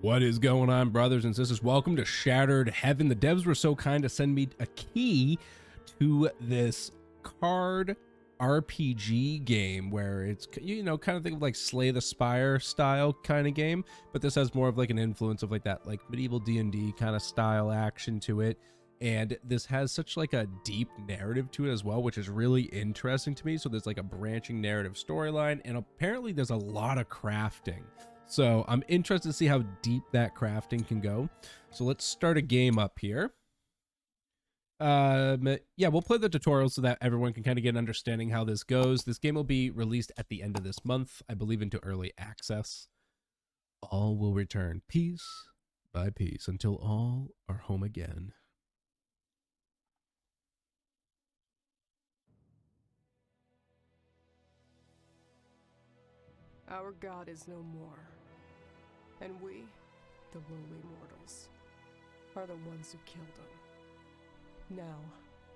What is going on, brothers and sisters? Welcome to Shattered Heaven. The devs were so kind to send me a key to this card RPG game where it's, you know, kind of think of like Slay the Spire style kind of game, but this has more of like an influence of like that like medieval D&D kind of style action to it. And this has such like a deep narrative to it as well, which is really interesting to me. So there's like a branching narrative storyline, and apparently there's a lot of crafting. So I'm interested to see how deep that crafting can go. So let's start a game up here. Yeah, we'll play the tutorial so that everyone can kind of get an understanding how this goes. This game will be released at the end of this month, I believe, into early access. All will return piece by piece until all are home again. Our God is no more, and we, the lowly mortals, are the ones who killed him. Now,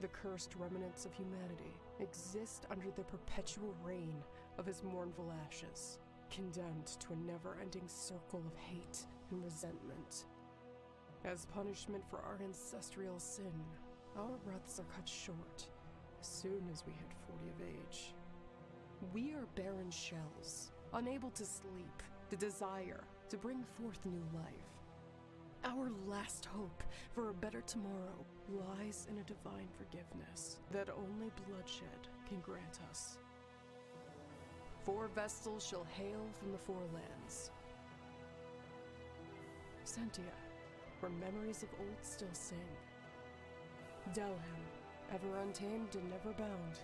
the cursed remnants of humanity exist under the perpetual reign of his mournful ashes, condemned to a never-ending circle of hate and resentment. As punishment for our ancestral sin, our breaths are cut short as soon as we hit 40 of age. We are barren shells, unable to sleep, to desire, to bring forth new life. Our last hope for a better tomorrow lies in a divine forgiveness that only bloodshed can grant us. 4 Vestals shall hail from the Four Lands. Sentia, where memories of old still sing. Delhem, ever untamed and never bound.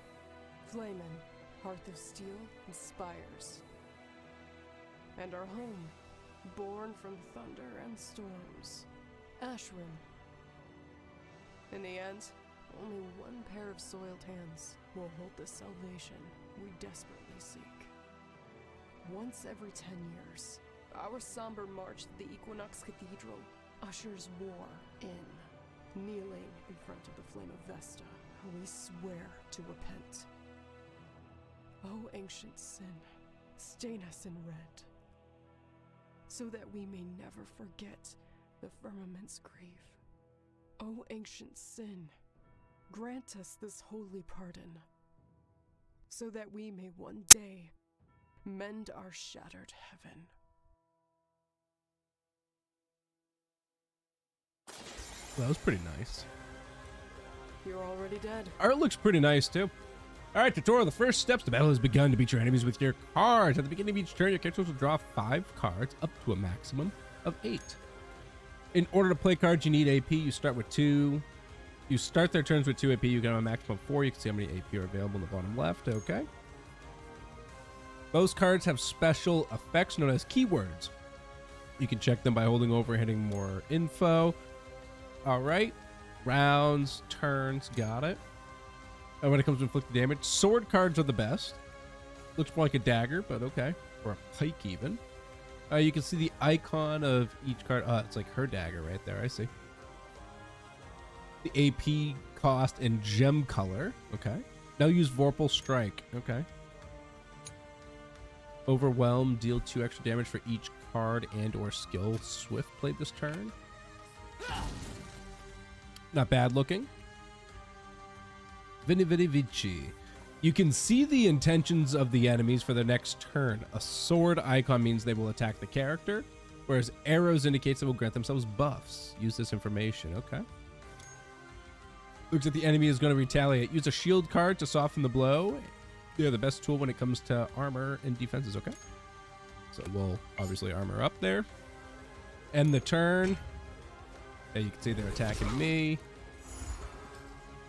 Flamen, hearth of steel and spires. And our home, born from thunder and storms, Ashram. In the end, only one pair of soiled hands will hold the salvation we desperately seek. Once every 10 years, our somber march to the Equinox Cathedral ushers war in. Kneeling in front of the flame of Vesta, we swear to repent. O ancient sin, stain us in red, so that we may never forget the firmament's grief. O ancient sin, grant us this holy pardon, so that we may one day mend our shattered heaven. That was pretty nice. You're already dead. Art looks pretty nice too. All right, tutorial. The first steps. The battle has begun. To beat your enemies with your cards. At the beginning of each turn, your characters will draw 5 cards, up to a maximum of 8. In order to play cards, you need AP. You start with 2. You start their turns with 2 AP. You get a maximum of 4. You can see how many AP are available in the bottom left. Okay. Those cards have special effects known as keywords. You can check them by holding over and hitting more info. All right. Rounds, turns, got it. And when it comes to inflicted damage, sword cards are the best. Looks more like a dagger, but okay. Or a pike even. You can see the icon of each card. It's like her dagger right there. I see. The AP cost and gem color. Okay. Now use Vorpal Strike. Okay. Overwhelm. Deal 2 extra damage for each card and or skill Swift played this turn. Not bad looking. Vini Vidi Vici. You can see the intentions of the enemies for the next turn. A sword icon means they will attack the character, whereas arrows indicates they will grant themselves buffs. Use this information. Okay. Looks like the enemy is going to retaliate. Use a shield card to soften the blow. They're the best tool when it comes to armor and defenses. Okay. So we'll obviously armor up there. End the turn. Yeah, you can see they're attacking me.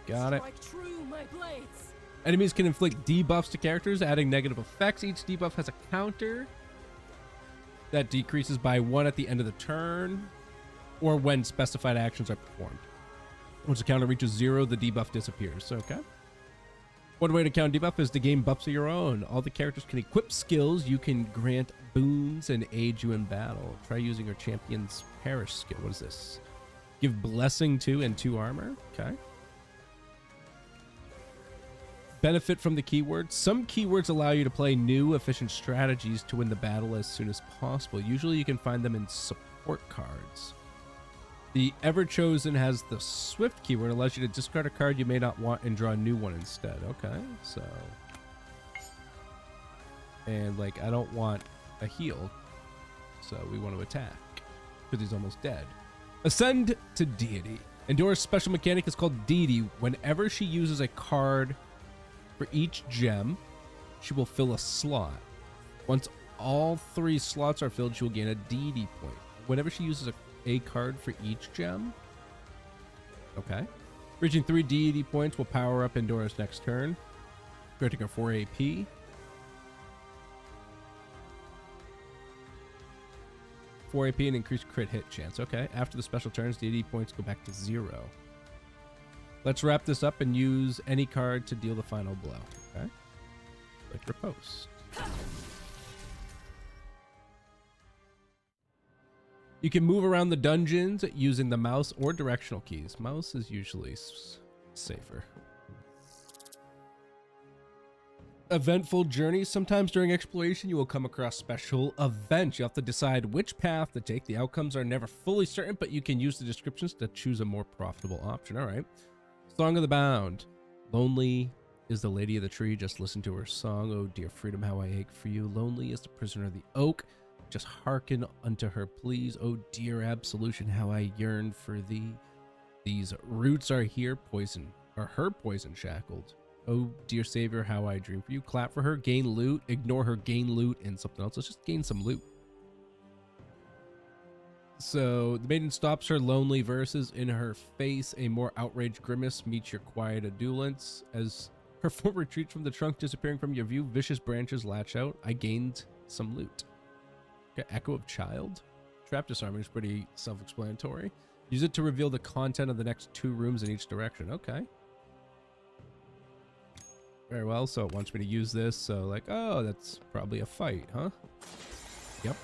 Got it. True, my blades. Enemies can inflict debuffs to characters, adding negative effects. Each debuff has a counter that decreases by 1 at the end of the turn, or when specified actions are performed. Once the counter reaches 0, the debuff disappears. Okay. One way to count debuff is to gain buffs of your own. All the characters can equip skills. You can grant boons and aid you in battle. Try using your champion's perish skill. What is this? Give blessing 2 and 2 armor. Okay. Benefit from the keywords. Some keywords allow you to play new, efficient strategies to win the battle as soon as possible. Usually you can find them in support cards. The Ever Chosen has the Swift keyword. It allows you to discard a card you may not want and draw a new one instead. Okay, so... And, like, I don't want a heal, so we want to attack, because he's almost dead. Ascend to Deity. Endora's special mechanic is called Deity. Whenever she uses a card for each gem, she will fill a slot. Once all 3 slots are filled, she will gain a Deity point. Whenever she uses a card for each gem. Okay. Reaching 3 Deity points will power up Endora's next turn, granting her 4 AP. AP and increased crit hit chance. Okay. After the special turns, Deity points go back to 0. Let's wrap this up and use any card to deal the final blow. Okay. Like your post. You can move around the dungeons using the mouse or directional keys. Mouse is usually safer. Eventful journeys. Sometimes during exploration, you will come across special events. You have to decide which path to take. The outcomes are never fully certain, but you can use the descriptions to choose a more profitable option. All right. Song of the Bound. Lonely is the lady of the tree. Just listen to her song. Oh, dear freedom, how I ache for you. Lonely is the prisoner of the oak. Just hearken unto her pleas. Oh, dear absolution, how I yearn for thee. These roots are here, poison, or her poison shackled. Oh, dear savior, how I dream for you. Clap for her, gain loot, ignore her, gain loot, and something else. Let's just gain some loot. So, the maiden stops her lonely verses. In her face, a more outraged grimace meets your quiet adulance. As her foot retreats from the trunk, disappearing from your view, vicious branches latch out. I gained some loot. Okay, Echo of Child. Trap disarming is pretty self-explanatory. Use it to reveal the content of the next 2 rooms in each direction. Okay. Very well, so it wants me to use this, so like, oh, that's probably a fight, huh? Yep.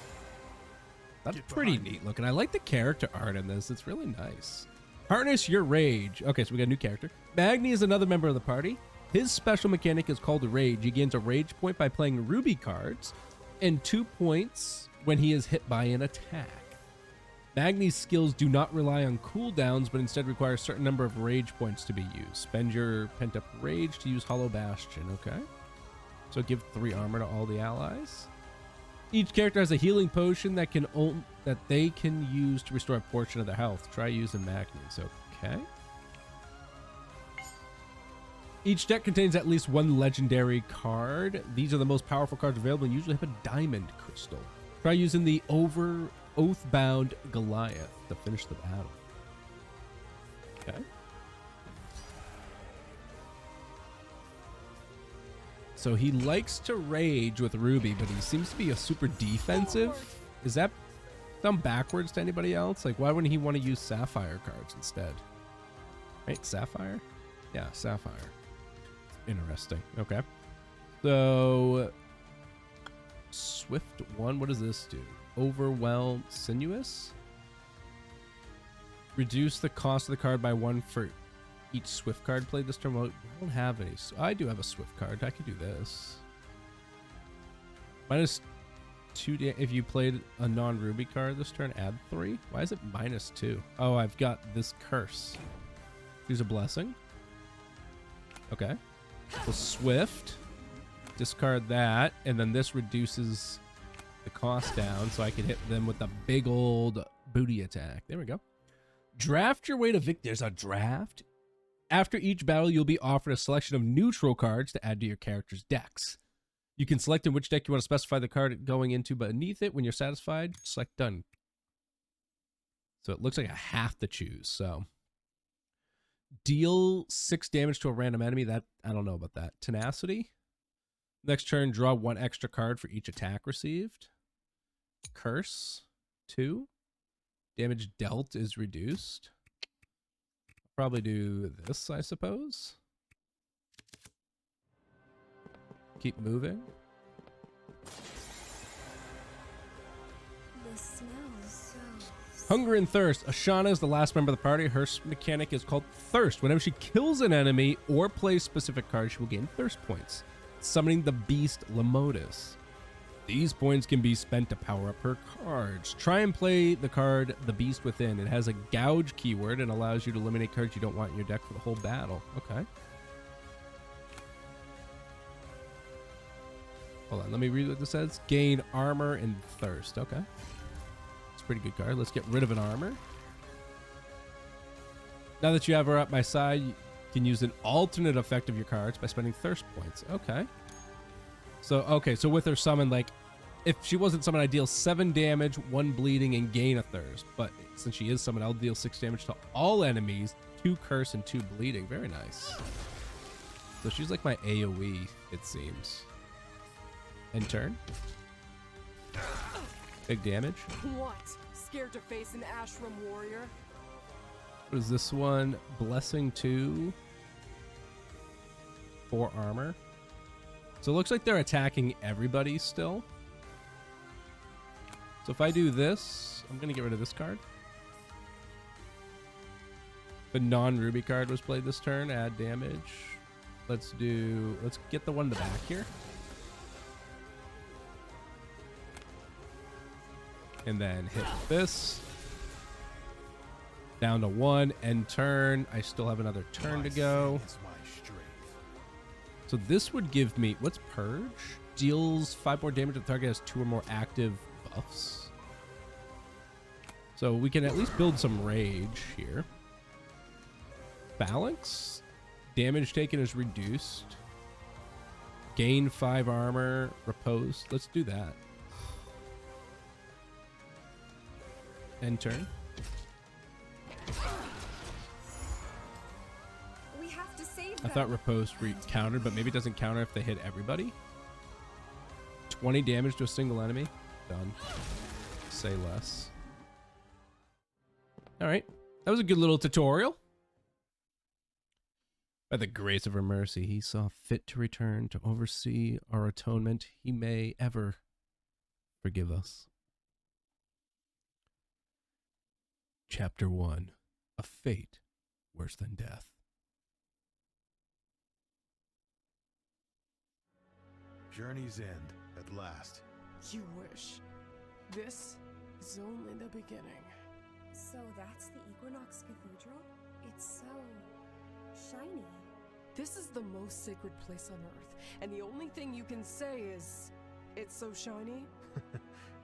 That's pretty neat looking. I like the character art in this. It's really nice. Harness your rage. Okay, so we got a new character. Magni is another member of the party. His special mechanic is called Rage. He gains a rage point by playing ruby cards and 2 points when he is hit by an attack. Magni's skills do not rely on cooldowns, but instead require a certain number of rage points to be used. Spend your pent-up rage to use Hollow Bastion, okay? So give 3 armor to all the allies. Each character has a healing potion that they can use to restore a portion of their health. Try using Magni's, okay? Each deck contains at least 1 legendary card. These are the most powerful cards available and usually have a diamond crystal. Try using the Oathbound Goliath to finish the battle. Okay. So he likes to rage with Ruby, but he seems to be a super defensive. Is that sound backwards to anybody else? Like, why wouldn't he want to use Sapphire cards instead? Right, Sapphire? Yeah, Sapphire. Interesting. Okay. So, Swift 1, what does this do? Overwhelm Sinuous? Reduce the cost of the card by 1 for each Swift card played this turn. Well, I don't have any. So I do have a Swift card. I could do this. -2 if you played a non-Ruby card this turn, add 3. Why is it -2? Oh, I've got this curse. Choose a blessing. Okay. So Swift. Discard that, and then this reduces the cost down so I can hit them with the big old booty attack. There we go. Draft your way to victory. There's a draft. After each battle, you'll be offered a selection of neutral cards to add to your character's decks. You can select in which deck you want to specify the card going into beneath it. When you're satisfied, select done. So it looks like I have to choose. So deal 6 damage to a random enemy. That I don't know about that. Tenacity. Next turn, draw 1 extra card for each attack received. Curse 2. Damage dealt is reduced. Probably do this, I suppose. Keep moving. smells so... Hunger and Thirst. Ashana is the last member of the party. Her mechanic is called Thirst. Whenever she kills an enemy or plays specific cards, she will gain Thirst points, summoning the beast Lamotus. These points can be spent to power up her cards. Try and play the card The Beast Within. It has a gouge keyword and allows you to eliminate cards you don't want in your deck for the whole battle. Okay. Hold on, let me read what this says. Gain armor and thirst. Okay. It's a pretty good card. Let's get rid of an armor. Now that you have her at my side, you can use an alternate effect of your cards by spending thirst points. Okay. So with her summon, like, if she wasn't summoned, I deal 7 damage, 1 bleeding, and gain a thirst. But since she is summoned, I'll deal 6 damage to all enemies, 2 curse, and 2 bleeding. Very nice. So she's like my AoE, it seems. End turn. Big damage. What? Scared to face an Ashram warrior? What is this one? Blessing 2. 4 armor. So it looks like they're attacking everybody still. So if I do this, I'm going to get rid of this card. The non-ruby card was played this turn. Add damage. Let's get the one in the back here. And then hit this. Down to 1. End turn. I still have another turn to go. So this would give me, what's Purge? Deals 5 more damage if the target has 2 or more active buffs. So we can at least build some rage here. Phalanx. Damage taken is reduced. Gain 5 armor. Repose. Let's do that. End turn. I thought Repose countered, but maybe it doesn't counter if they hit everybody. 20 damage to a single enemy. Done. Say less. Alright. That was a good little tutorial. By the grace of her mercy, he saw fit to return to oversee our atonement. He may ever forgive us. Chapter 1. A fate worse than death. Journey's end, at last. You wish. This is only the beginning. So that's the Equinox Cathedral? It's so... shiny. This is the most sacred place on Earth, and the only thing you can say is... it's so shiny?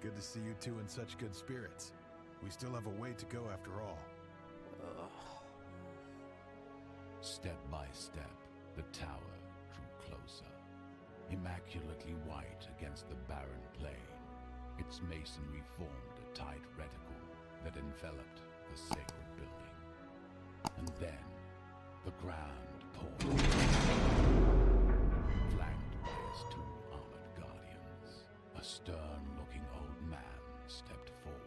Good to see you two in such good spirits. We still have a way to go after all. Ugh. Step by step, the tower drew closer. Immaculately white against the barren plain, its masonry formed a tight reticle that enveloped the sacred building. And then, the grand portal, flanked by his 2 armored guardians. A stern-looking old man stepped forward.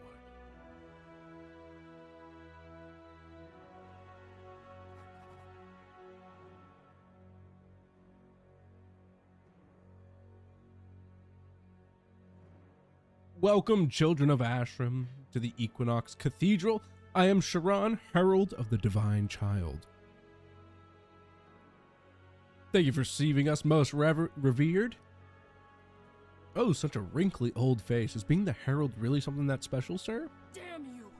Welcome, children of Ashram, to the Equinox Cathedral. I am Sharon, Herald of the Divine Child. Thank you for receiving us, most revered. Oh, such a wrinkly old face. Is being the Herald really something that special, sir? Damn you!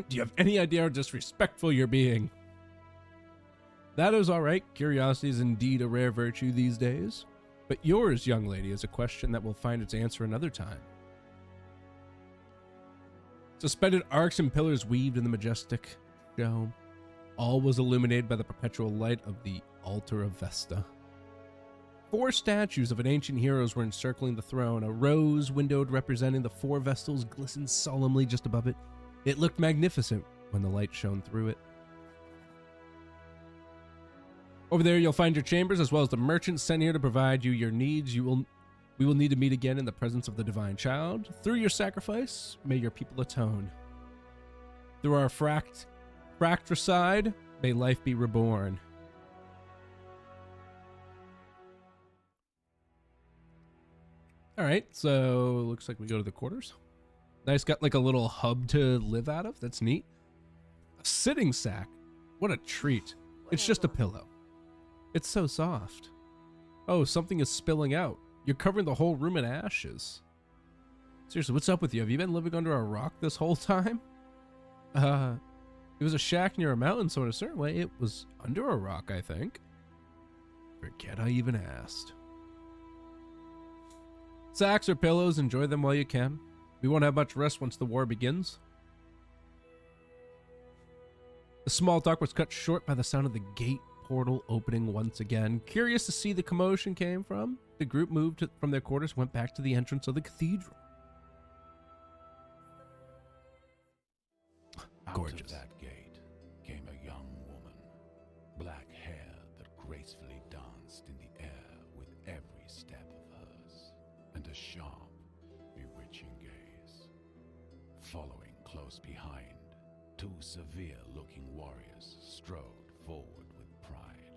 Do you have any idea how disrespectful you're being? That is all right. Curiosity is indeed a rare virtue these days. But yours, young lady, is a question that will find its answer another time. Suspended arcs and pillars weaved in the majestic show. All was illuminated by the perpetual light of the altar of Vesta. 4 statues of an ancient heroes were encircling the throne. A rose windowed representing the 4 Vestals glistened solemnly just above it. It looked magnificent when the light shone through it. Over there, you'll find your chambers, as well as the merchants sent here to provide you your needs. We will need to meet again in the presence of the Divine Child. Through your sacrifice, may your people atone. Through our fratricide, may life be reborn. All right, so looks like we go to the quarters. Nice, got like a little hub to live out of. That's neat. A sitting sack. What a treat. It's just a pillow. It's so soft. Oh, something is spilling out. You're covering the whole room in ashes. Seriously, what's up with you? Have you been living under a rock this whole time? It was a shack near a mountain, so in a certain way, it was under a rock, I think. Forget I even asked. Sacks or pillows, enjoy them while you can. We won't have much rest once the war begins. The small talk was cut short by the sound of the gate portal opening once again. Curious to see the commotion came from, the group moved from their quarters and went back to the entrance of the cathedral. Gorgeous. Out of that gate came a young woman, black hair that gracefully danced in the air with every step of hers, and a sharp, bewitching gaze. Following close behind, two severe-looking warriors strode forward with pride.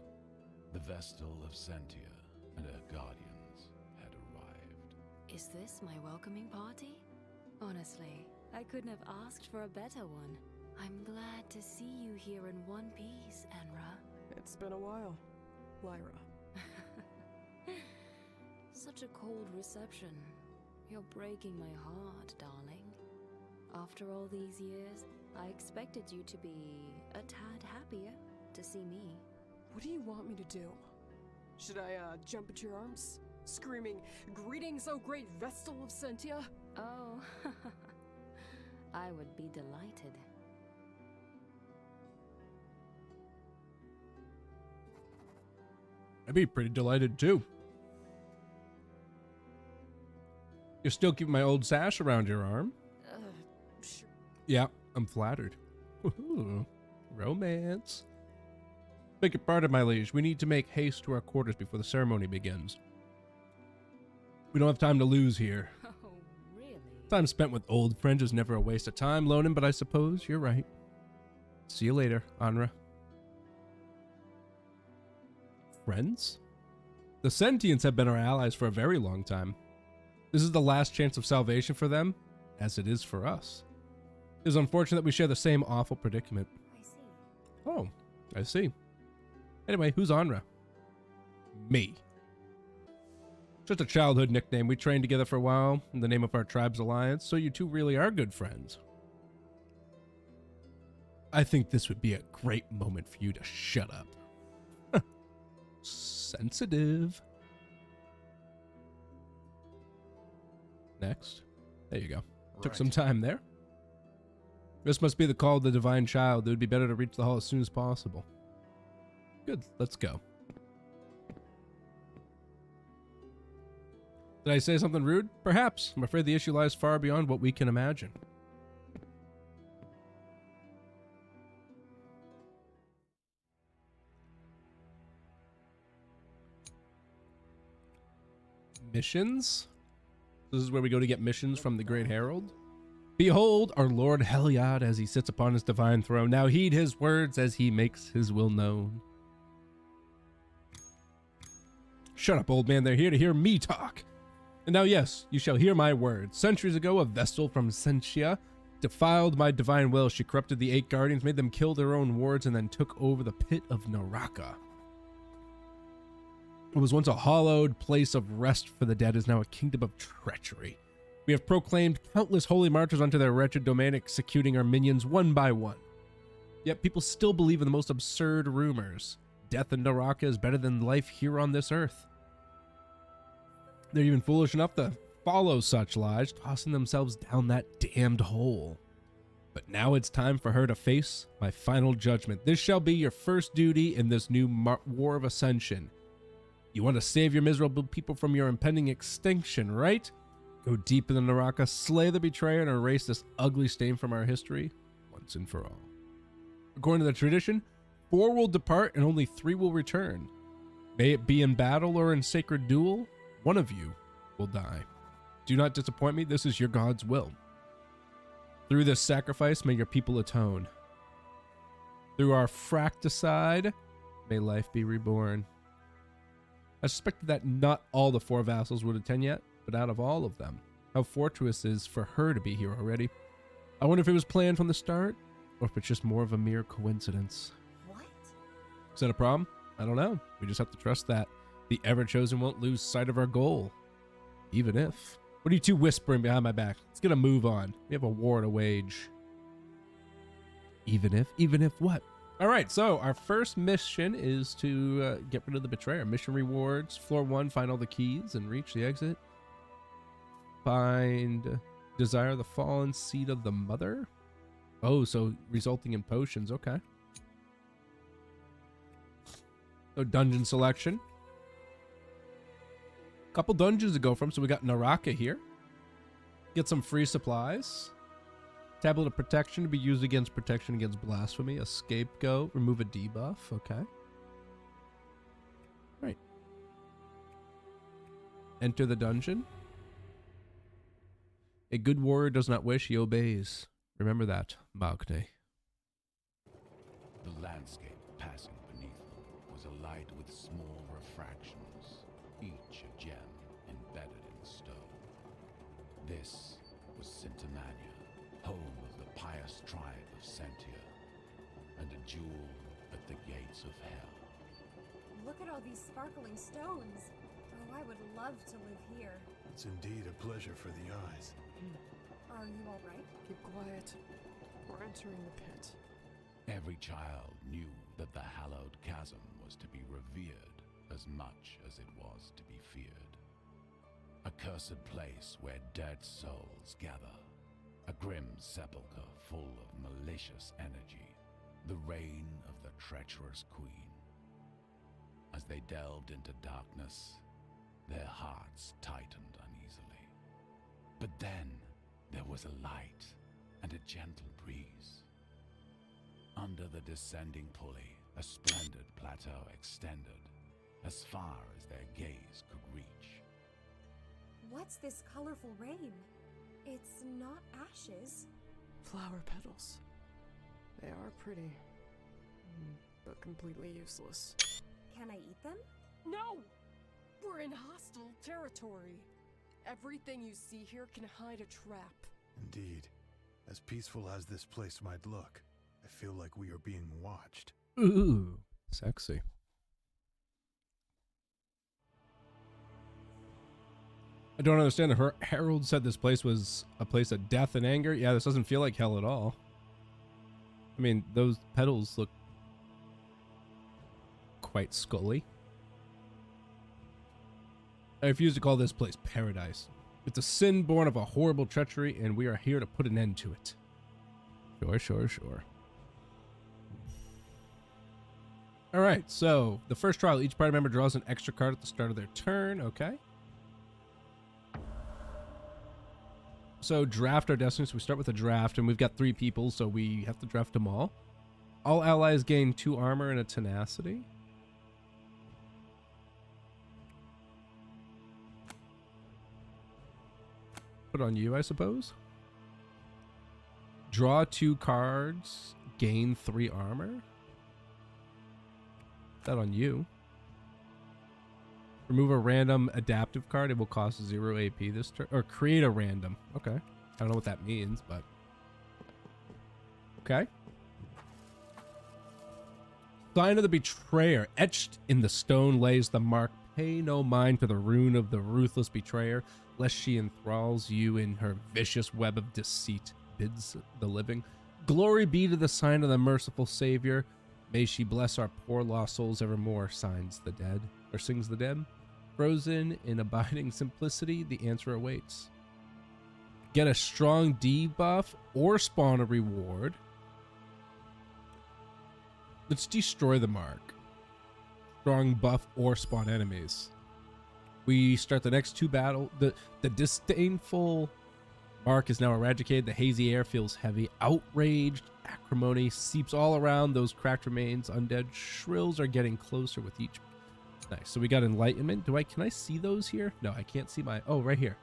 The Vestal of Sentia and her guardians had arrived. Is this my welcoming party? Honestly, I couldn't have asked for a better one. I'm glad to see you here in one piece, Enra. It's been a while, Lyra. Such a cold reception. You're breaking my heart, darling. After all these years, I expected you to be a tad happier to see me. What do you want me to do? Should I, jump into your arms? Screaming, "Greetings, O great Vestal of Sentia"? Oh, I would be delighted. I'd be pretty delighted too. You're still keeping my old sash around your arm? Sure. Yeah, I'm flattered. Woohoo. Romance. Beg your pardon, my liege. We need to make haste to our quarters before the ceremony begins. We don't have time to lose here. Oh, really? Time spent with old friends is never a waste of time, Lonan, but I suppose you're right. See you later, Anra. Friends? The Sentients have been our allies for a very long time. This is the last chance of salvation for them, as it is for us. It is unfortunate that we share the same awful predicament. I see. Oh, I see. Anyway, who's Anra? Me. Just a childhood nickname. We trained together for a while in the name of our tribe's alliance, so you two really are good friends. I think this would be a great moment for you to shut up. Sensitive. Next. There you go. Took some time there. This must be the call of the divine child. It would be better to reach the hall as soon as possible. Good. Let's go. Did I say something rude? Perhaps. I'm afraid the issue lies far beyond what we can imagine. Missions? This is where we go to get missions from the Great Herald. Behold our Lord Heliod as he sits upon his divine throne. Now heed his words as he makes his will known. Shut up, old man. They're here to hear me talk. And now, yes, you shall hear my words. Centuries ago, a Vestal from Sentia defiled my divine will. She corrupted the 8 guardians, made them kill their own wards, and then took over the pit of Naraka. It was once a hallowed place of rest for the dead, is now a kingdom of treachery. We have proclaimed countless holy martyrs onto their wretched domain, executing our minions one by one. Yet people still believe in the most absurd rumors. Death in Naraka is better than life here on this earth. They're even foolish enough to follow such lies, tossing themselves down that damned hole. But now it's time for her to face my final judgment. This shall be your first duty in this new war of ascension. You want to save your miserable people from your impending extinction, right? Go deep in the Naraka, slay the betrayer, and erase this ugly stain from our history once and for all. According to the tradition, 4 will depart and only 3 will return. May it be in battle or in sacred duel, one of you will die. Do not disappoint me. This is your God's will. Through this sacrifice, may your people atone. Through our fratricide, may life be reborn. I suspected that not all the 4 vassals would attend yet, but out of all of them, how fortuitous is for her to be here already. I wonder if it was planned from the start, or if it's just more of a mere coincidence. What? Is that a problem? I don't know. We just have to trust that the Ever-Chosen won't lose sight of our goal. Even if. What are you two whispering behind my back? Let's get a move on. We have a war to wage. Even if what? All right, so our first mission is to get rid of the betrayer. Mission rewards. Floor 1, find all the keys and reach the exit. Find desire the fallen seed of the mother. Oh, so resulting in potions. Okay. So dungeon selection. Couple dungeons to go from. So we got Naraka here. Get some free supplies. Tablet of protection to be used against protection against blasphemy. A scapegoat. Remove a debuff. Okay. Right. Enter the dungeon. A good warrior does not wish, he obeys. Remember that, Magne. The landscape passing beneath them was alight with small refractions, each a gem embedded in stone. This was Sintamania, home of the pious tribe of Sentia, and a jewel at the gates of hell. Look at all these sparkling stones. Oh, I would love to live here. It's indeed a pleasure for the eyes. Are you all right? Keep quiet. We're entering the pit. Every child knew that the hallowed chasm was to be revered as much as it was to be feared. A cursed place where dead souls gather. A grim sepulchre full of malicious energy. The reign of the treacherous queen. As they delved into darkness, their hearts tightened uneasily. But then there was a light and a gentle breeze. Under the descending pulley, a splendid plateau extended as far as their gaze could reach. What's this colorful rain? It's not ashes. Flower petals. They are pretty, but completely useless. Can I eat them? No! We're in hostile territory. Everything you see here can hide a trap. Indeed. As peaceful as this place might look, I feel like we are being watched. Ooh, sexy. I don't understand. Her Harold said this place was a place of death and anger. Yeah, this doesn't feel like hell at all. I mean, those petals look quite scully. I refuse to call this place paradise. It's a sin born of a horrible treachery, and we are here to put an end to it. Sure. All right, so the first trial, each party member draws an extra card at the start of their turn. Okay. So draft our destiny. So we start with a draft, and we've got 3 people, so we have to draft them all. All allies gain 2 armor and a tenacity. Put on you, I suppose. Draw 2 cards, gain 3 armor. That on you. Remove a random adaptive card. It will cost 0 AP this turn. Or create a random. Okay. I don't know what that means, but... Okay. Sign of the Betrayer. Etched in the stone lays the mark. Pay no mind to the rune of the ruthless betrayer, lest she enthralls you in her vicious web of deceit, bids the living. Glory be to the sign of the merciful Savior. May she bless our poor lost souls evermore, sings the dead. Frozen in abiding simplicity, the answer awaits. Get a strong debuff or spawn a reward. Let's destroy the mark. Strong buff or spawn enemies. We start the next 2 battle. The disdainful mark is now eradicated. The hazy air feels heavy. Outraged acrimony seeps all around those cracked remains. Undead shrills are getting closer with each. Nice. So we got enlightenment. Can I see those here? No, I can't see my. Oh, right here.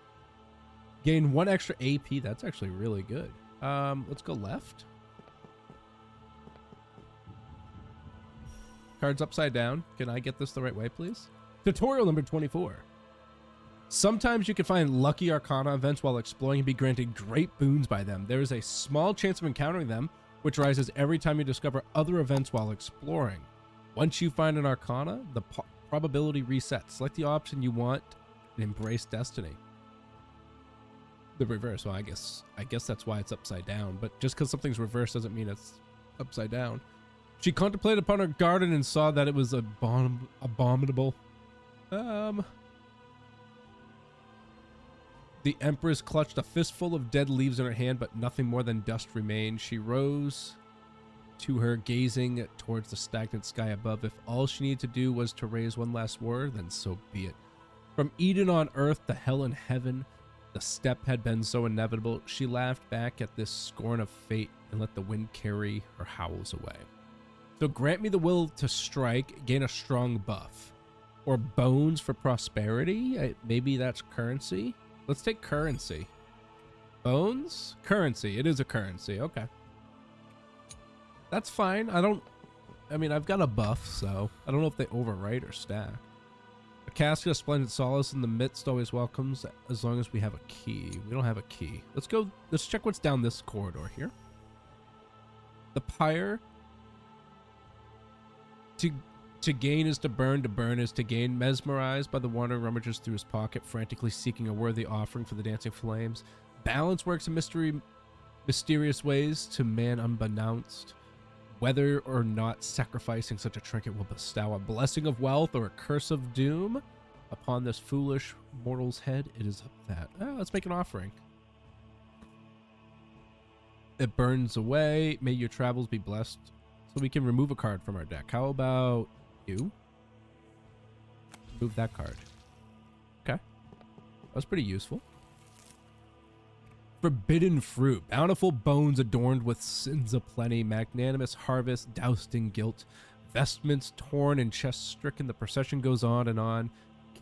Gain 1 extra AP. That's actually really good. Let's go left. Cards upside down. Can I get this the right way, please? Tutorial number 24. Sometimes you can find lucky arcana events while exploring and be granted great boons by them. There is a small chance of encountering them, which rises every time you discover other events while exploring. Once you find an arcana, the probability resets. Select the option you want and embrace destiny. The reverse. Well, I guess that's why it's upside down. But just because something's reversed doesn't mean it's upside down. She contemplated upon her garden and saw that it was abominable. The Empress clutched a fistful of dead leaves in her hand, but nothing more than dust remained. She rose to her, gazing towards the stagnant sky above. If all she needed to do was to raise one last word, then so be it. From Eden on earth to hell in heaven, the step had been so inevitable. She laughed back at this scorn of fate and let the wind carry her howls away. So grant me the will to strike, gain a strong buff. Or bones for prosperity? Maybe that's currency? Let's take currency. Bones? Currency. It is a currency. Okay. That's fine. I mean, I've got a buff, so I don't know if they overwrite or stack. A casket of splendid solace in the midst always welcomes, as long as we have a key. We don't have a key. Let's check what's down this corridor here. The pyre. To gain is to burn is to gain. Mesmerized by the wonder, rummages through his pocket, frantically seeking a worthy offering for the dancing flames. Balance works in mysterious ways to man unbeknownst. Whether or not sacrificing such a trinket will bestow a blessing of wealth or a curse of doom upon this foolish mortal's head, it is up that. Let's make an offering. It burns away. May your travels be blessed. So we can remove a card from our deck. How about you? Move that card. Okay. That was pretty useful. Forbidden fruit. Bountiful bones adorned with sins aplenty. Magnanimous harvest doused in guilt. Vestments torn and chests stricken. The procession goes on and on.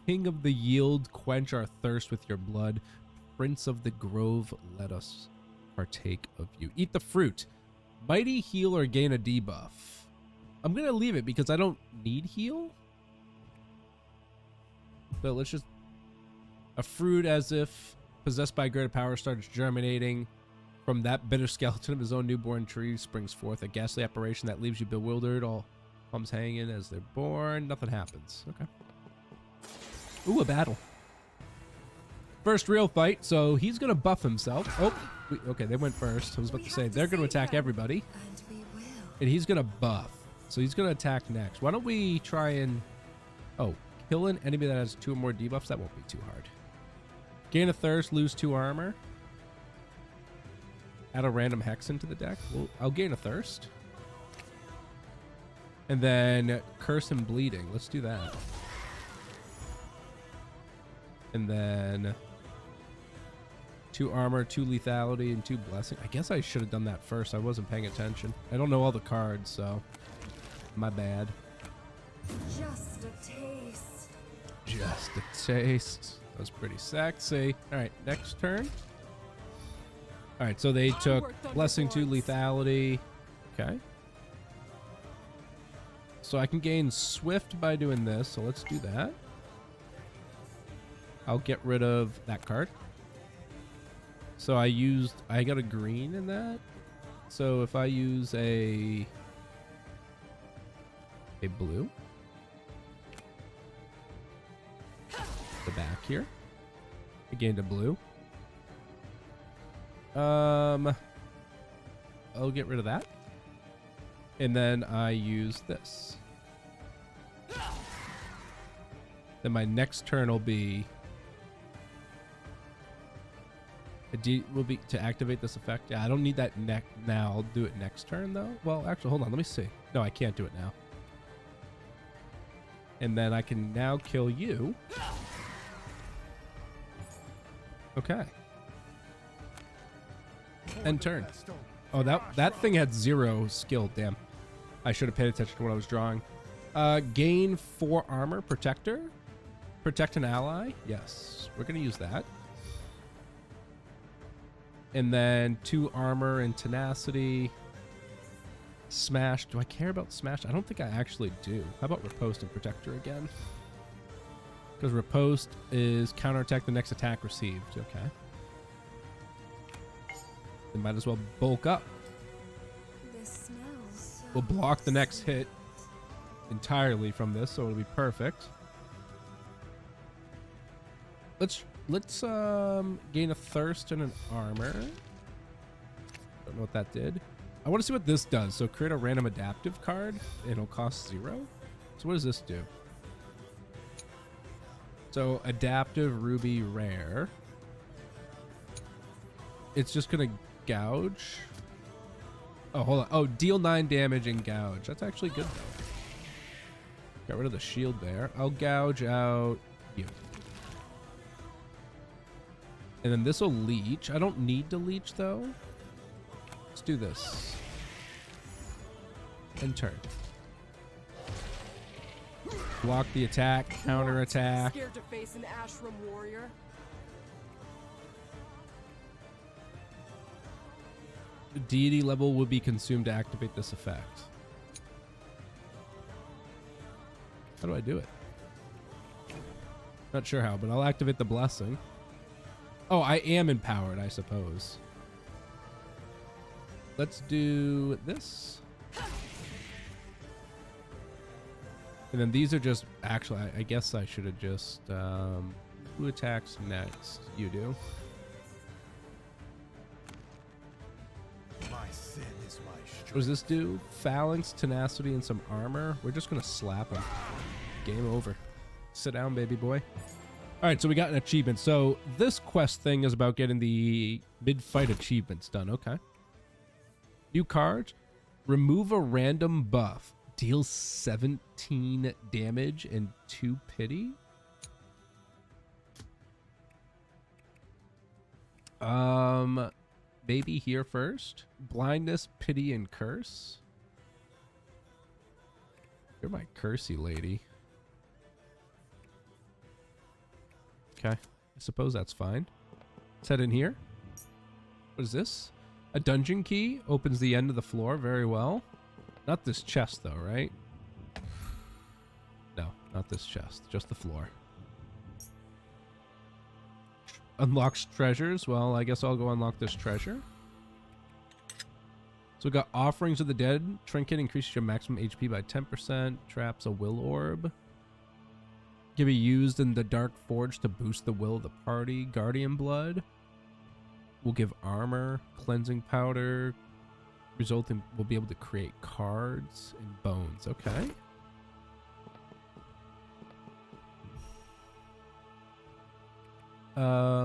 King of the yield, quench our thirst with your blood. Prince of the grove, let us partake of you. Eat the fruit. Mighty heal or gain a debuff. I'm going to leave it because I don't need heal. But let's just... A fruit as if possessed by greater power starts germinating. From that bitter skeleton of his own newborn tree springs forth a ghastly apparition that leaves you bewildered. All palms hanging as they're born. Nothing happens. Okay. Ooh, a battle. First real fight, so he's going to buff himself. Oh, okay, they went first. I was about to say, they're going to attack everybody. And he's going to buff. So he's going to attack next. Why don't we try and... Oh, kill an enemy that has 2 or more debuffs? That won't be too hard. Gain a thirst, lose 2 armor. Add a random hex into the deck. Well, I'll gain a thirst. And then curse and bleeding. Let's do that. And then 2 armor, 2 lethality, and 2 blessing. I guess I should have done that first. I wasn't paying attention. I don't know all the cards, so my bad. Just a taste. Just a taste. That was pretty sexy. All right, next turn. All right, so they took blessing 2 lethality. Okay. So I can gain swift by doing this. So let's do that. I'll get rid of that card. So I got a green in that. So if I use a blue, the back here, I gained a blue. I'll get rid of that. And then I use this. Then my next turn will be will be to activate this effect. Yeah, I don't need that now. I'll do it next turn though. Well, actually, hold on. Let me see. No, I can't do it now. And then I can now kill you. Okay. End turn. Oh, that thing had 0 skill. Damn. I should have paid attention to what I was drawing. Gain 4 armor. Protector. Protect an ally. Yes. We're going to use that. And then 2 armor and tenacity. Smash. Do I care about smash? I don't think I actually do. How about riposte and protector again? Because riposte is counterattack the next attack received. Okay. They might as well bulk up. This smells. We'll block the next hit entirely from this, so it'll be perfect. Let's gain a thirst and an armor. Don't know what that did. I want to see what this does. So create a random adaptive card. It'll cost 0. So what does this do? So adaptive ruby rare. It's just gonna gouge. Oh, hold on. Oh, deal 9 damage and gouge. That's actually good though. Got rid of the shield there. I'll gouge out you. And then this will leech. I don't need to leech though. Let's do this. And turn. Block the attack, counter attack. Scared to face an Ashram warrior? The deity level will be consumed to activate this effect. How do I do it? Not sure how, but I'll activate the blessing. Oh, I am empowered, I suppose. Let's do this. And then these are just, actually, I guess I should have just, who attacks next? You do. My sin is my strength. What does this do? Phalanx, tenacity, and some armor. We're just going to slap him. Game over. Sit down, baby boy. All right, so we got an achievement. So this quest thing is about getting the mid-fight achievements done. Okay. New card. Remove a random buff. Deal 17 damage and 2 pity. Maybe here first. Blindness, pity, and curse. You're my cursey lady. Okay, I suppose that's fine. Let's head in here. What is this? A dungeon key opens the end of the floor very well. Not this chest though, right? No, not this chest, just the floor. Unlocks treasures. Well, I guess I'll go unlock this treasure. So we got Offerings of the Dead. Trinket increases your maximum HP by 10%. Traps a will orb. Can be used in the Dark Forge to boost the will of the party. Guardian Blood. We'll give armor. Cleansing powder. Resulting, we'll be able to create cards and bones. Okay.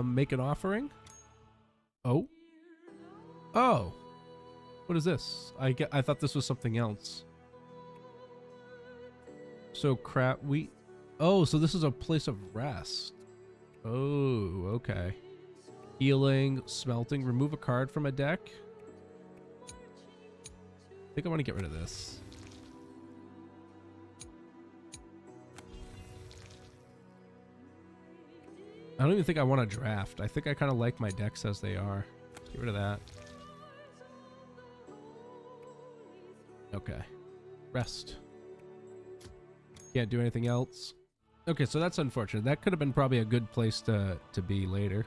Make an offering. Oh. Oh. What is this? I thought this was something else. So crap. Oh, so this is a place of rest. Oh, okay. Healing, smelting. Remove a card from a deck. I think I want to get rid of this. I don't even think I want to draft. I think I kind of like my decks as they are. Get rid of that. Okay. Rest. Can't do anything else. Okay, so that's unfortunate. That could have been probably a good place to be later.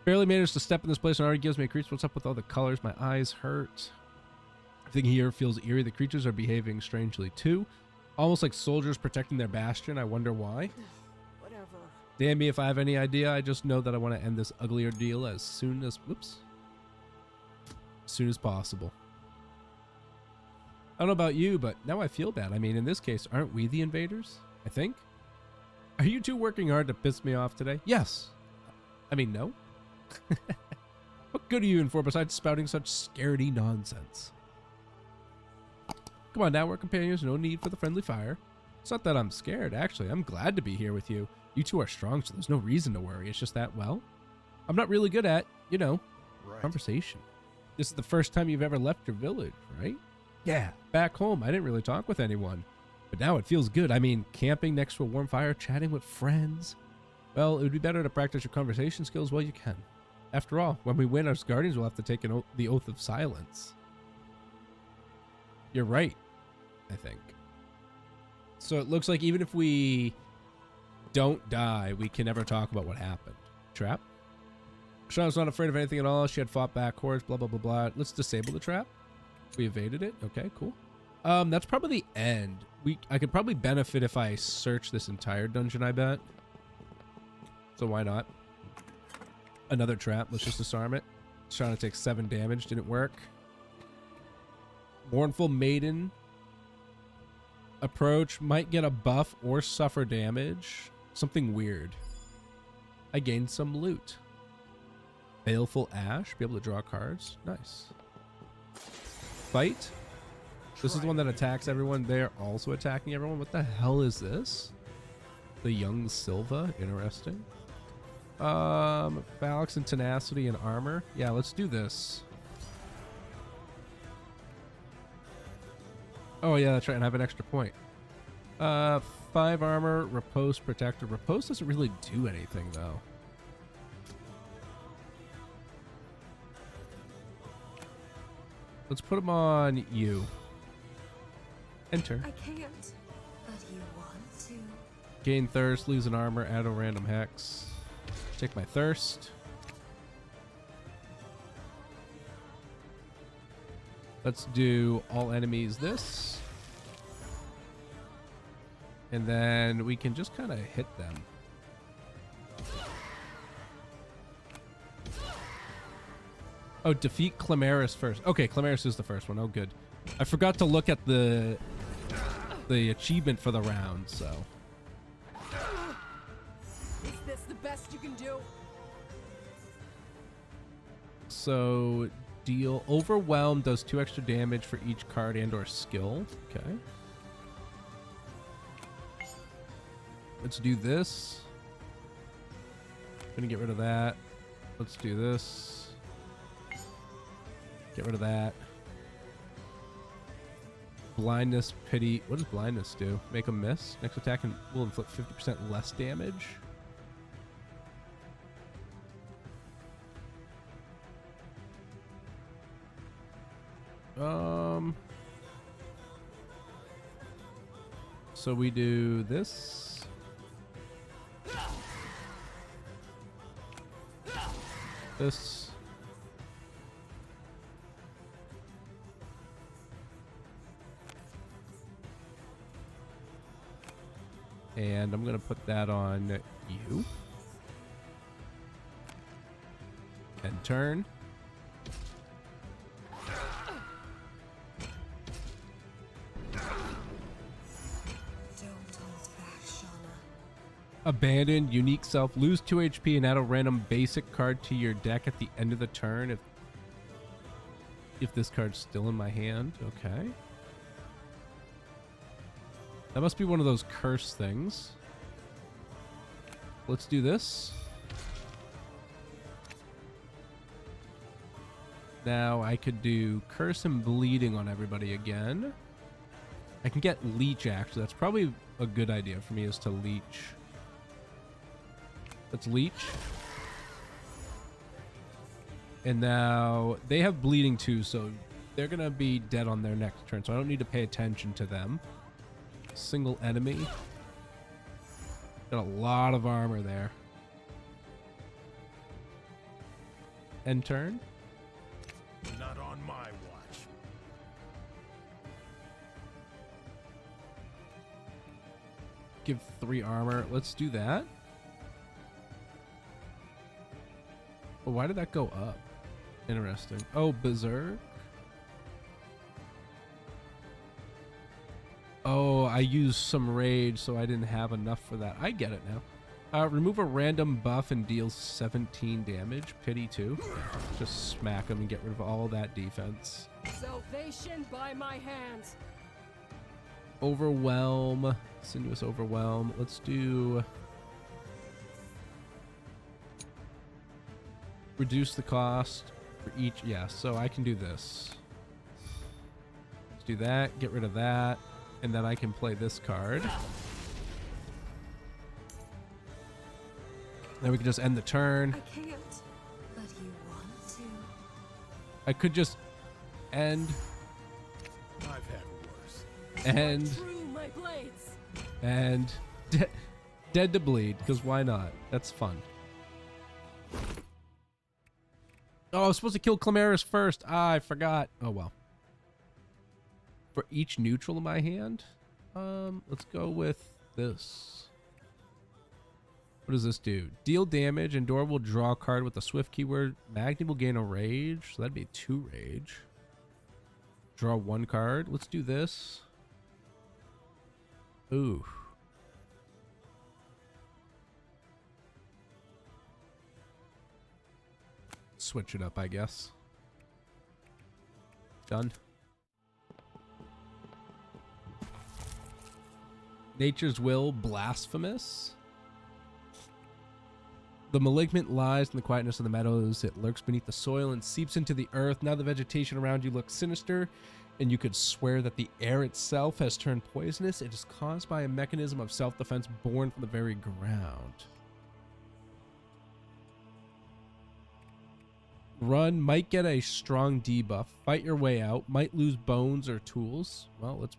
Barely managed to step in this place and already gives me creeps. What's up with all the colors? My eyes hurt. Everything here feels eerie. The creatures are behaving strangely too. Almost like soldiers protecting their bastion. I wonder why. Whatever. Damn me if I have any idea. I just know that I want to end this ugly ordeal as soon as... Whoops. As soon as possible. I don't know about you, but now I feel bad. I mean, in this case, aren't we the invaders? I think. Are you two working hard to piss me off today? Yes. I mean, no. What good are you in for besides spouting such scaredy nonsense? Come on now, we're companions. No need for the friendly fire. It's not that I'm scared, actually. I'm glad to be here with you. You two are strong, so there's no reason to worry. It's just that, well, I'm not really good at, you know, conversation. This is the first time you've ever left your village, right? Yeah, back home, I didn't really talk with anyone. But now it feels good. I mean, camping next to a warm fire, chatting with friends. Well, it would be better to practice your conversation skills while you can. After all, when we win, our guardians will have to take the oath of silence. You're right, I think. So it looks like even if we don't die, we can never talk about what happened. Trap. Shauna's not afraid of anything at all. She had fought backwards, blah, blah, blah, blah. Let's disable the trap. We evaded it. Okay, cool. That's probably the end. I could probably benefit if I search this entire dungeon, I bet. So why not? Another trap. Let's just disarm it. Shauna takes 7 damage. Didn't work. Mournful Maiden. Approach. Might get a buff or suffer damage. Something weird. I gained some loot. Baleful Ash. Be able to draw cards. Nice. Fight. This is the one that attacks everyone. They're also attacking everyone. What the hell is this? The Young Silva. Interesting. Phalanx and Tenacity and Armor. Yeah, let's do this. Oh, yeah, that's right. And I have an extra point. 5 armor. Riposte Protector. Riposte doesn't really do anything, though. Let's put him on you. Enter. I can't, but you want to. Gain thirst, lose an armor, add a random hex. Take my thirst. Let's do all enemies this. And then we can just kind of hit them. Oh, defeat Clamaris first. Okay, Clamaris is the first one. Oh, good. I forgot to look at the achievement for the round, so. Is this the best you can do? So, deal Overwhelm does 2 extra damage for each card and or skill. Okay. Let's do this. Gonna get rid of that. Let's do this. Get rid of that. Blindness, pity. What does blindness do? Make a miss. Next attack will inflict 50% less damage. So we do this. This. And I'm going to put that on you. And turn. Abandoned, unique self, lose 2 HP and add a random basic card to your deck at the end of the turn if this card's still in my hand. Okay. That must be one of those curse things. Let's do this. Now I could do curse and bleeding on everybody again. I can get leech actually. That's probably a good idea for me is to leech. Let's leech. And now they have bleeding too, so they're gonna be dead on their next turn, so I don't need to pay attention to them. Single enemy. Got a lot of armor there. End turn. Not on my watch. Give 3 armor. Let's do that. Well, why did that go up? Interesting. Oh, Berserk. Oh, I used some rage, so I didn't have enough for that. I get it now. Remove a random buff and deals 17 damage. Pity 2. Just smack him and get rid of all that defense. Salvation by my hands. Overwhelm. Sinuous Overwhelm. Let's do... Reduce the cost for each. Yeah, so I can do this. Let's do that. Get rid of that. And then I can play this card. Then we can just end the turn. I can't, but you want to. I could just end. I've had worse. And. Through my blades. And. Dead to bleed, because why not? That's fun. Oh, I was supposed to kill Clamaris first. Ah, I forgot. Oh, well. For each neutral in my hand, let's go with this. What does this do? Deal damage. Endor will draw a card with the swift keyword. Magni will gain a rage. So that'd be 2 rage. Draw 1 card. Let's do this. Ooh. Switch it up, I guess. Done. Nature's Will, Blasphemous. The malignant lies in the quietness of the meadows. It lurks beneath the soil and seeps into the earth. Now the vegetation around you looks sinister, and you could swear that the air itself has turned poisonous. It is caused by a mechanism of self-defense born from the very ground. Run, might get a strong debuff. Fight your way out. Might lose bones or tools. Well, let's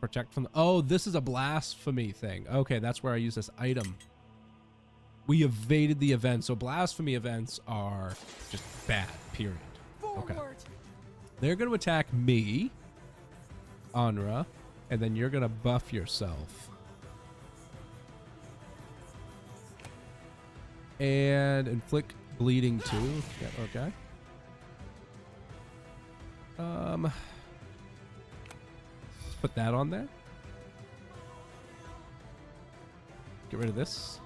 protect from the... Oh, this is a blasphemy thing. Okay, that's where I use this item. We evaded the event. So blasphemy events are just bad, period. Okay. They're going to attack me, Anra, and then you're going to buff yourself. And inflict bleeding too. Yeah, okay. Let's put that on there. Get rid of this.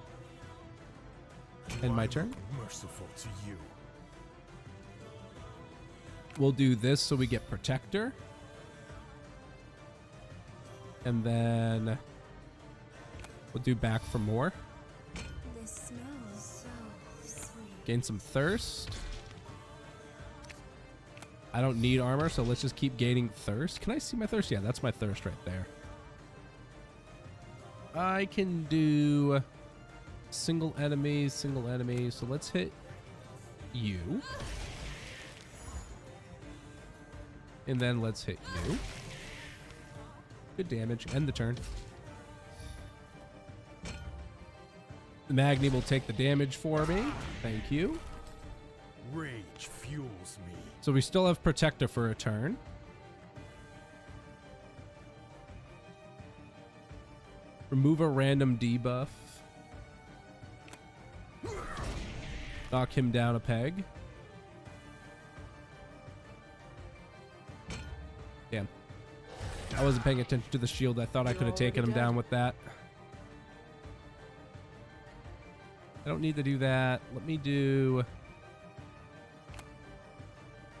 And my turn. Merciful to you. We'll do this so we get Protector. And then we'll do back for more. This smells so sweet. Gain some thirst. I don't need armor, so let's just keep gaining thirst. Can I see my thirst? Yeah, that's my thirst right there. I can do single enemy. So let's hit you. And then let's hit you. Good damage. End the turn. The Magni will take the damage for me. Thank you. Rage fuels me. So we still have Protector for a turn. Remove a random debuff. Knock him down a peg. Damn. I wasn't paying attention to the shield. I thought I could have taken him down with that. I don't need to do that. Let me do...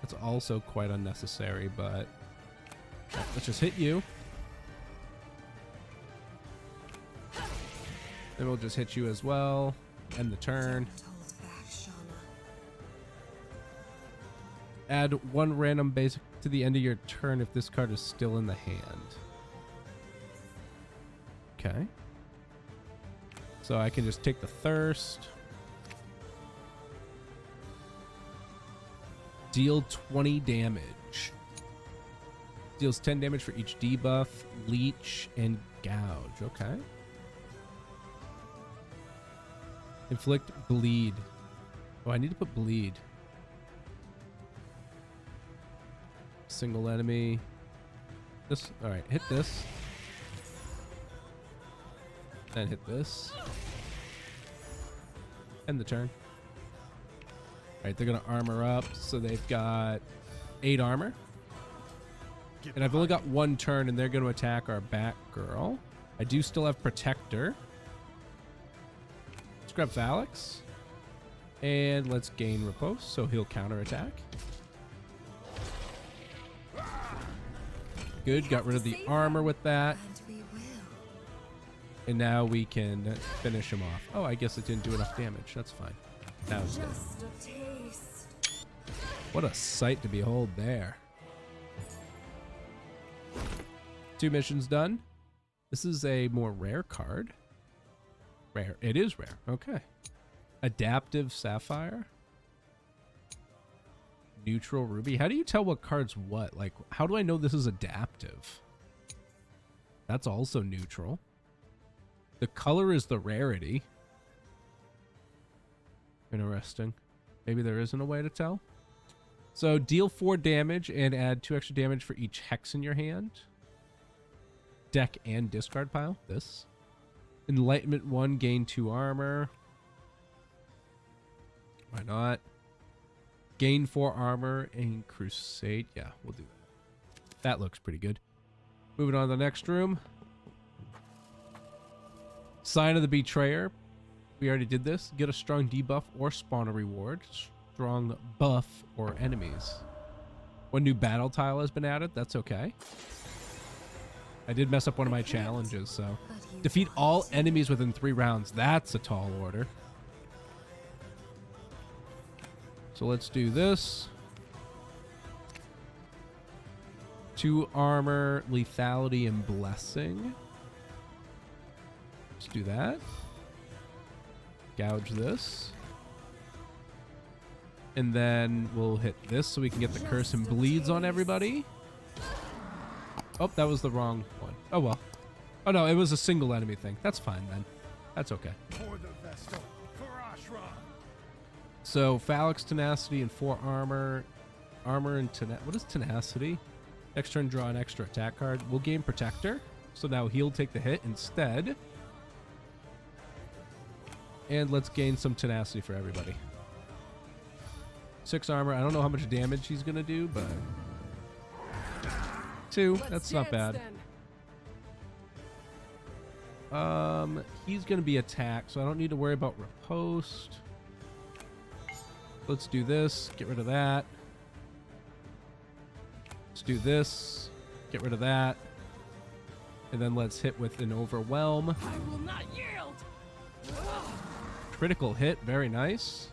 That's also quite unnecessary, but... Let's just hit you. Then we'll just hit you as well. End the turn. Add 1 random basic to the end of your turn if this card is still in the hand. Okay. So I can just take the thirst. Deal 20 damage. Deals 10 damage for each debuff, leech, and gouge. Okay. Inflict bleed. Oh, I need to put bleed. Single enemy. This. All right, hit this. Then hit this. End the turn. All right, they're gonna armor up, so they've got 8 armor. And I've only got 1 turn, and they're gonna attack our Batgirl. I do still have Protector. Let's grab Valix. And let's gain Riposte, so he'll counterattack. Good, got rid of the armor with that. And now we can finish him off. Oh, I guess it didn't do enough damage. That's fine. Now it's dead. What a sight to behold there. 2 missions done. This is a more rare card. Rare. It is rare. Okay. Adaptive Sapphire. Neutral Ruby. How do you tell what card's what? Like, how do I know this is adaptive? That's also neutral. The color is the rarity. Interesting. Maybe there isn't a way to tell. So deal 4 damage and add 2 extra damage for each hex in your hand. Deck and discard pile. This. Enlightenment 1, gain 2 armor. Why not? Gain 4 armor and crusade. Yeah, we'll do that. That looks pretty good. Moving on to the next room. Sign of the Betrayer. We already did this. Get a strong debuff or spawn a reward. Strong buff or enemies. 1 new battle tile has been added. That's okay. I did mess up one of my challenges, so. Defeat all enemies within 3 rounds. That's a tall order. So let's do this. 2 armor, lethality, and blessing. Let's do that. Gouge this. And then we'll hit this so we can get the curse and bleeds on everybody. Oh, that was the wrong one. Oh, well. Oh, no, it was a single enemy thing. That's fine, then. That's okay. For the Vestal, for Ashra. So, Phalanx, Tenacity, and 4 armor. Armor and Tenacity. What is Tenacity? Next turn, draw an extra attack card. We'll gain Protector. So now he'll take the hit instead. And let's gain some Tenacity for everybody. 6 armor. I don't know how much damage he's going to do, but 2. That's not bad. He's going to be attacked, so I don't need to worry about riposte. Let's do this. Get rid of that. Let's do this. Get rid of that. And then let's hit with an Overwhelm. I will not yield. Critical hit. Very nice.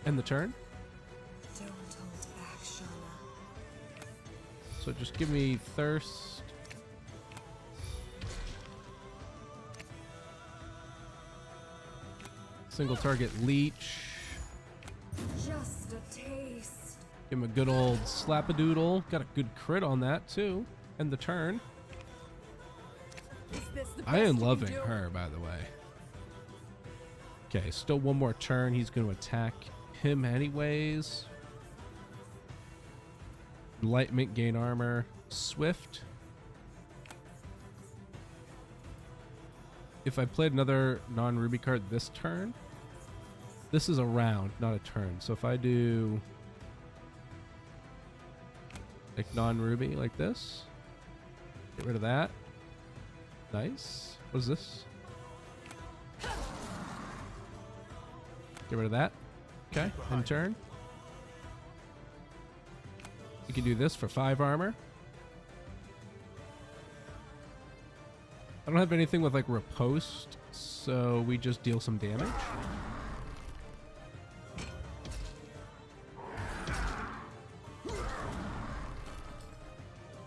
End the turn. Don't hold back, Shauna. So just give me Thirst. Single target Leech. Just a taste. Give him a good old slap-a-doodle. Got a good crit on that too. End the turn. Is this the I am best you loving can do? her, by the way. Okay, still 1 more turn. He's going to attack him anyways. Enlightenment, gain armor. Swift. If I played another non-ruby card this turn, this is a round, not a turn. So if I do like non-ruby like this, get rid of that. Nice. What is this? Get rid of that. Okay, end turn. You can do this for 5 armor. I don't have anything with like riposte, so we just deal some damage.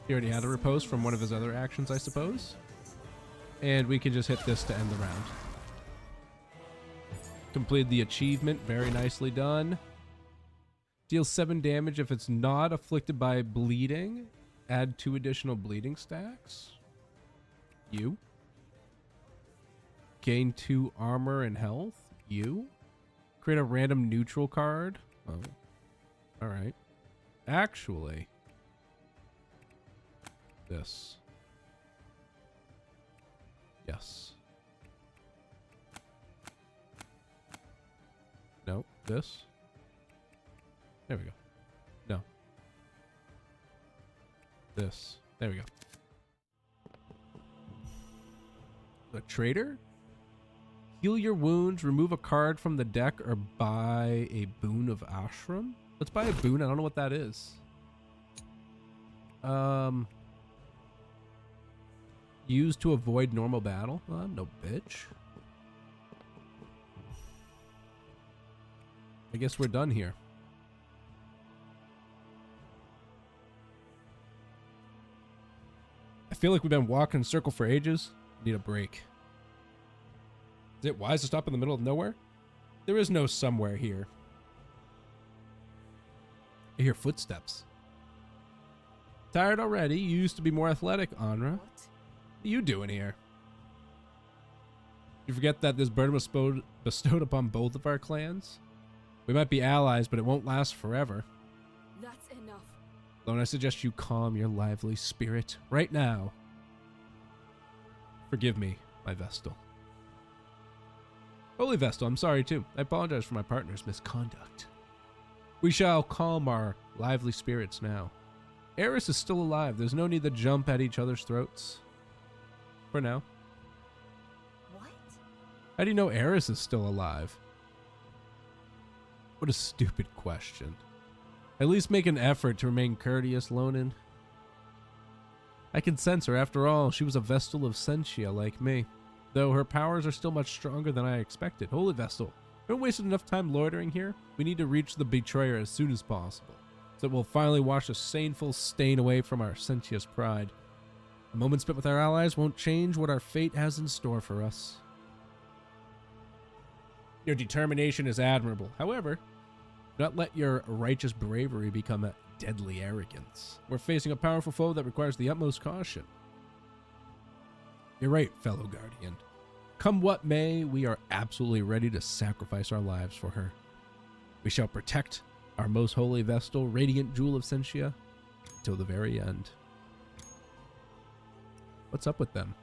He already had a riposte from one of his other actions, I suppose. And we can just hit this to end the round. Completed the achievement. Very nicely done. Deal 7 damage if it's not afflicted by bleeding. Add 2 additional bleeding stacks. You. Gain 2 armor and health. You. Create a random neutral card. Oh. Alright. Actually. This. Yes. No. This. There we go. No. This. There we go. The trader? Heal your wounds, remove a card from the deck, or buy a boon of Ashram? Let's buy a boon. I don't know what that is. Used to avoid normal battle? No bitch. I guess we're done here. I feel like we've been walking in a circle for ages. Need a break. Is it wise to stop in the middle of nowhere? There is no somewhere here. I hear footsteps. Tired already? You used to be more athletic, Anra. What are you doing here? You forget that this burden was bestowed upon both of our clans? We might be allies, but it won't last forever. That's enough. Lone, I suggest you calm your lively spirit right now. Forgive me, my Vestal. Holy Vestal, I'm sorry too. I apologize for my partner's misconduct. We shall calm our lively spirits now. Eris is still alive. There's no need to jump at each other's throats. For now. What? How do you know Eris is still alive? What a stupid question. At least make an effort to remain courteous, Lonan. I can sense her. After all, she was a Vestal of Sentia like me. Though her powers are still much stronger than I expected. Holy Vestal, we haven't wasted enough time loitering here. We need to reach the betrayer as soon as possible, so that we'll finally wash a shameful stain away from our Sentia's pride. A moment spent with our allies won't change what our fate has in store for us. Your determination is admirable. However, do not let your righteous bravery become a deadly arrogance. We're facing a powerful foe that requires the utmost caution. You're right, fellow Guardian. Come what may, we are absolutely ready to sacrifice our lives for her. We shall protect our most holy Vestal, radiant jewel of Sentia, till the very end. What's up with them?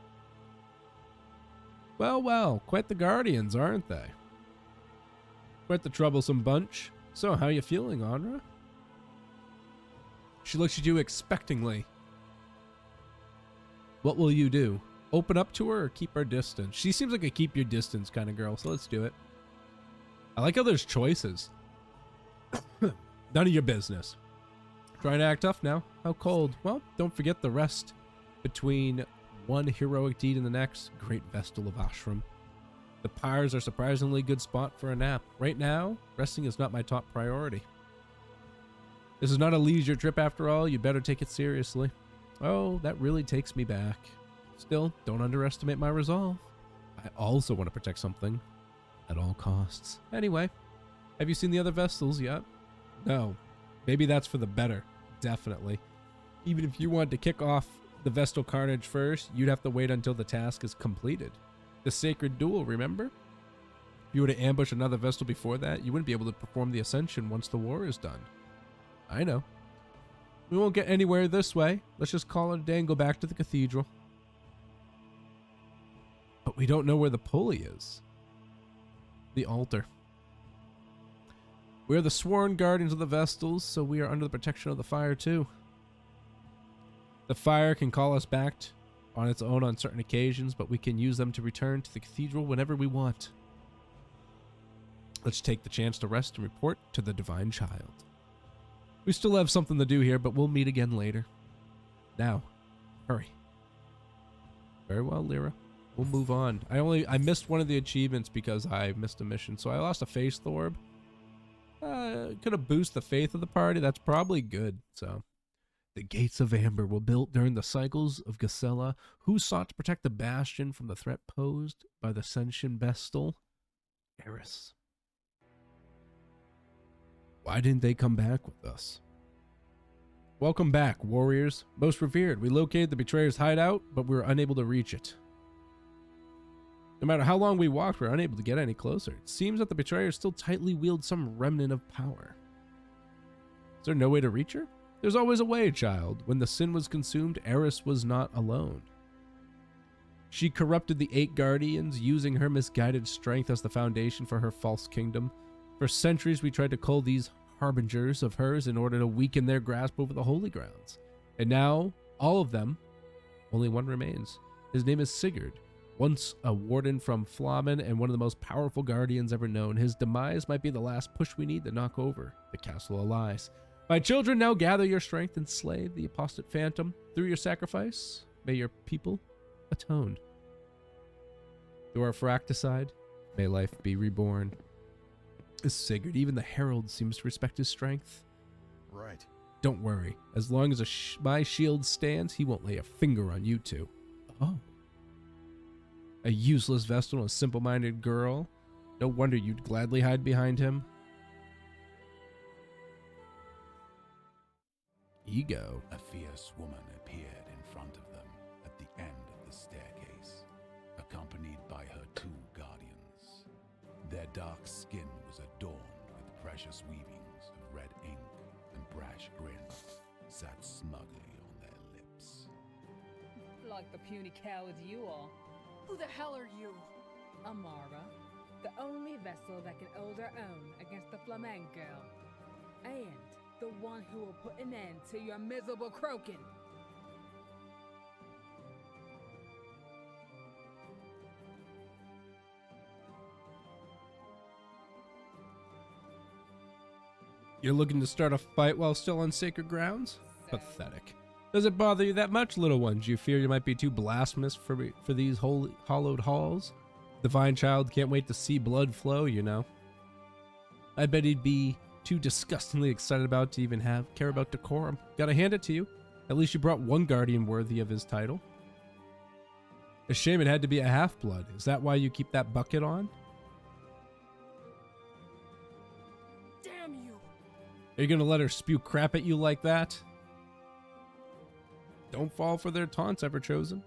Well, well, quite the Guardians, aren't they? Quite the troublesome bunch. So, how you feeling, Anra? She looks at you expectingly. What will you do? Open up to her or keep her distance? She seems like a keep your distance kind of girl, so let's do it. I like how there's choices. None of your business. Trying to act tough now? How cold? Well, don't forget the rest between one heroic deed and the next. Great Vestal of Ashram. The pyres are surprisingly good spot for a nap. Right now, resting is not my top priority. This is not a leisure trip after all. You better take it seriously. Oh, that really takes me back. Still, don't underestimate my resolve. I also want to protect something at all costs. Anyway, have you seen the other Vestals yet? No. Maybe that's for the better. Definitely. Even if you wanted to kick off the Vestal carnage first, you'd have to wait until the task is completed. The sacred duel, remember? If you were to ambush another Vestal before that, you wouldn't be able to perform the ascension once the war is done. I know. We won't get anywhere this way. Let's just call it a day and go back to the cathedral. But we don't know where the pulley is. The altar. We are the sworn guardians of the Vestals, so we are under the protection of the fire too. The fire can call us back on its own on certain occasions, but we can use them to return to the cathedral whenever we want. Let's take the chance to rest and report to the Divine Child. We still have something to do here, but we'll meet again later. Now, hurry. Very well, Lyra. We'll move on. I missed one of the achievements because I missed a mission, so I lost a faith orb. Could have boosted the faith of the party. That's probably good. So, the gates of Amber were built during the cycles of Gisela, who sought to protect the bastion from the threat posed by the Sentian Vestal, Eris. Why didn't they come back with us? Welcome back, warriors. Most revered, we located the betrayer's hideout, but we were unable to reach it. No matter how long we walked, we were unable to get any closer. It seems that the betrayer still tightly wields some remnant of power. Is there no way to reach her? There's always a way, child. When the sin was consumed, Eris was not alone. She corrupted the 8 guardians, using her misguided strength as the foundation for her false kingdom. For centuries, we tried to cull these harbingers of hers in order to weaken their grasp over the holy grounds. And now, all of them, only one remains. His name is Sigurd. Once a warden from Flamen and one of the most powerful guardians ever known, his demise might be the last push we need to knock over the Castle of Lies. My children, now gather your strength and slay the apostate phantom. Through your sacrifice, may your people atone. Through our fratricide, may life be reborn. Sigurd, even the herald seems to respect his strength. Right. Don't worry. As long as my shield stands, he won't lay a finger on you two. Oh. A useless Vestal and a simple-minded girl. No wonder you'd gladly hide behind him. Ego. A fierce woman appeared in front of them at the end of the staircase. A accompanied by her 2 guardians. Their dark skin was adorned with precious weavings of red ink, and brash grins sat smugly on their lips. Like the puny cowards you are. Who the hell are you? Amara, the only vessel that can hold her own against the flamenco. And the one who will put an end to your miserable croaking. You're looking to start a fight while still on sacred grounds? Pathetic. Does it bother you that much, little ones? You fear you might be too blasphemous for these holy, hallowed halls? Divine child can't wait to see blood flow, you know. I bet he'd be too disgustingly excited about to even care about decorum. Gotta hand it to you. At least you brought one guardian worthy of his title. A shame it had to be a half-blood. Is that why you keep that bucket on? Damn you! Are you gonna let her spew crap at you like that? Don't fall for their taunts, Ever Chosen.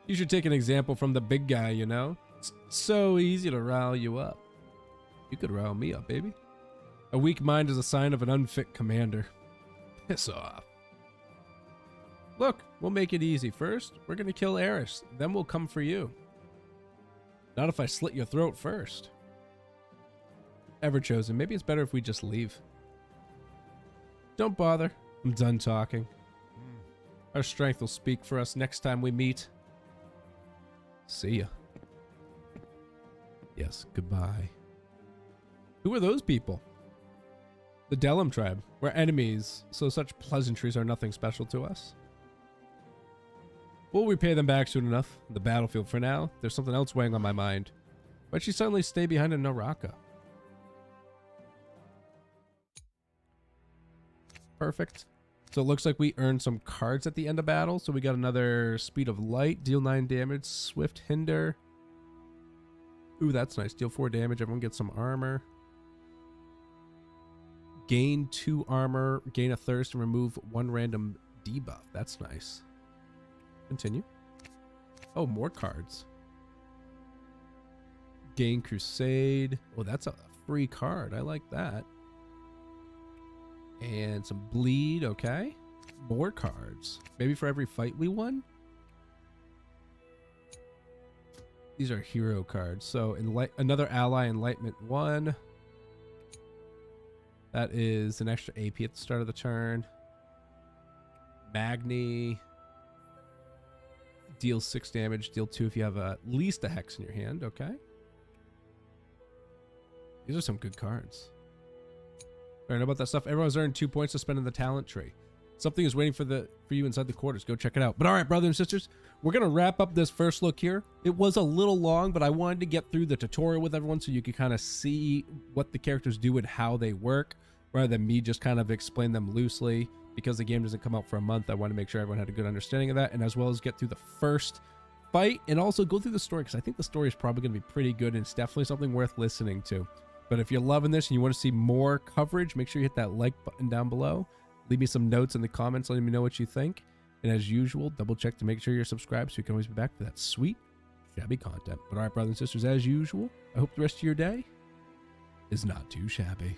You should take an example from the big guy, you know? It's so easy to rile you up. You could rile me up, baby. A weak mind is a sign of an unfit commander. Piss off. Look, we'll make it easy. First, we're gonna kill Eris, then we'll come for you. Not if I slit your throat first. Ever Chosen, maybe it's better if we just leave. Don't bother. I'm done talking. Our strength will speak for us next time we meet. See ya. Yes, goodbye. Who are those people? The Delum tribe. We're enemies, so such pleasantries are nothing special to us. We'll repay them back soon enough. The battlefield for now. There's something else weighing on my mind. Why'd she suddenly stay behind in Naraka? Perfect. So it looks like we earned some cards at the end of battle. So we got another Speed of Light, deal 9 damage, Swift Hinder. Ooh, that's nice. Deal 4 damage. Everyone gets some armor. Gain 2 armor, gain a thirst, and remove 1 random debuff. That's nice. Continue. Oh, more cards. Gain Crusade. Oh, that's a free card. I like that. And some bleed, okay. More cards. Maybe for every fight we won? These are hero cards. So another ally, Enlightenment 1. That is an extra AP at the start of the turn. Magni. Deal 6 damage. Deal 2 if you have at least a hex in your hand, okay. These are some good cards. All right, about that stuff. Everyone's earned 2 points to spend in the talent tree. Something is waiting for you inside the quarters. Go check it out. But all right, brothers and sisters, we're going to wrap up this first look here. It was a little long, but I wanted to get through the tutorial with everyone so you could kind of see what the characters do and how they work, rather than me just kind of explain them loosely. Because the game doesn't come out for a month, I want to make sure everyone had a good understanding of that, and as well as get through the first fight and also go through the story, because I think the story is probably going to be pretty good, and it's definitely something worth listening to. But if you're loving this and you want to see more coverage, make sure you hit that like button down below. Leave me some notes in the comments letting me know what you think. And as usual, double check to make sure you're subscribed so you can always be back for that sweet, shabby content. But all right, brothers and sisters, as usual, I hope the rest of your day is not too shabby.